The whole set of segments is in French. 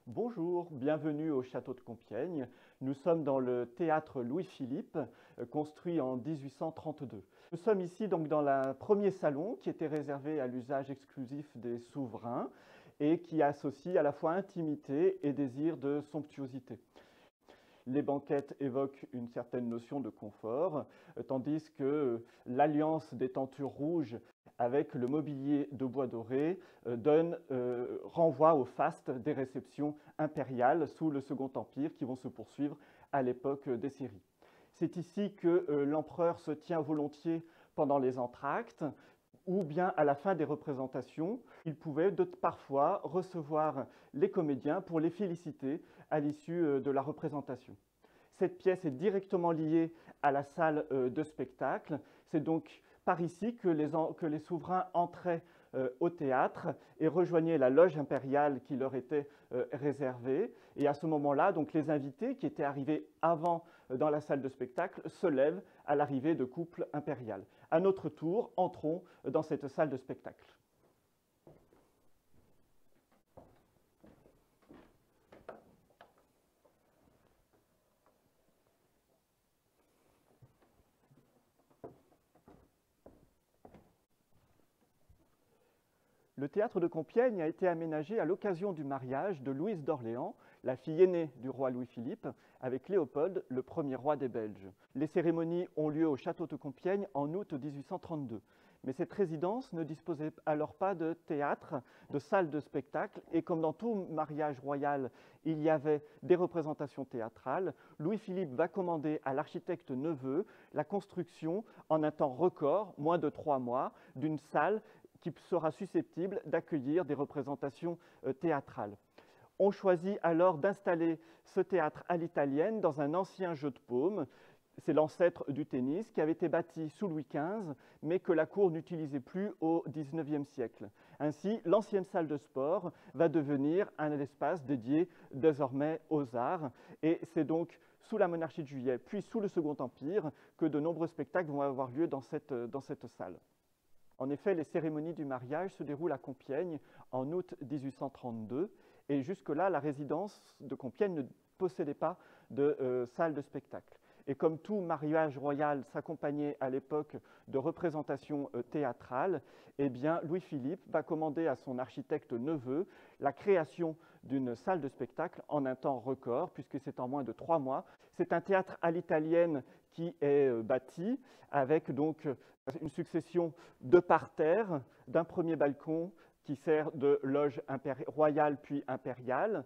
Bonjour, bienvenue au château de Compiègne. Nous sommes dans le théâtre Louis-Philippe, construit en 1832. Nous sommes ici donc dans le premier salon qui était réservé à l'usage exclusif des souverains et qui associe à la fois intimité et désir de somptuosité. Les banquettes évoquent une certaine notion de confort, tandis que l'alliance des tentures rouges avec le mobilier de bois doré renvoie au faste des réceptions impériales sous le Second Empire qui vont se poursuivre à l'époque des séries. C'est ici que l'empereur se tient volontiers pendant les entr'actes, ou bien à la fin des représentations, il pouvait parfois recevoir les comédiens pour les féliciter à l'issue de la représentation. Cette pièce est directement liée à la salle de spectacle. C'est donc par ici que les souverains entraient au théâtre et rejoignaient la loge impériale qui leur était réservée. Et à ce moment-là, donc les invités qui étaient arrivés avant dans la salle de spectacle se lèvent à l'arrivée de couples impériales. À notre tour, entrons dans cette salle de spectacle. Le théâtre de Compiègne a été aménagé à l'occasion du mariage de Louise d'Orléans, la fille aînée du roi Louis-Philippe, avec Léopold, le premier roi des Belges. Les cérémonies ont lieu au château de Compiègne en août 1832. Mais cette résidence ne disposait alors pas de théâtre, de salle de spectacle, et comme dans tout mariage royal, il y avait des représentations théâtrales, Louis-Philippe va commander à l'architecte Neveu la construction, en un temps record, moins de 3 mois, d'une salle qui sera susceptible d'accueillir des représentations théâtrales. On choisit alors d'installer ce théâtre à l'italienne dans un ancien jeu de paume. C'est l'ancêtre du tennis qui avait été bâti sous Louis XV, mais que la cour n'utilisait plus au XIXe siècle. Ainsi, l'ancienne salle de sport va devenir un espace dédié désormais aux arts. Et c'est donc sous la monarchie de Juillet, puis sous le Second Empire, que de nombreux spectacles vont avoir lieu dans cette salle. En effet, les cérémonies du mariage se déroulent à Compiègne en août 1832 et jusque-là, la résidence de Compiègne ne possédait pas de salle de spectacle. Et comme tout mariage royal s'accompagnait à l'époque de représentations théâtrales, eh bien, Louis-Philippe va commander à son architecte Neveu la création d'une salle de spectacle en un temps record, puisque c'est en moins de 3 mois. C'est un théâtre à l'italienne qui est bâti avec donc une succession de parterres, d'un premier balcon qui sert de loge royale puis impériale,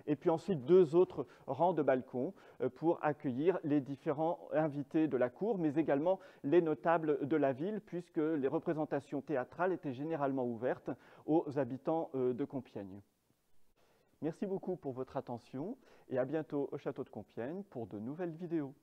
et puis ensuite 2 autres rangs de balcons pour accueillir les différents invités de la cour, mais également les notables de la ville, puisque les représentations théâtrales étaient généralement ouvertes aux habitants de Compiègne. Merci beaucoup pour votre attention et à bientôt au château de Compiègne pour de nouvelles vidéos.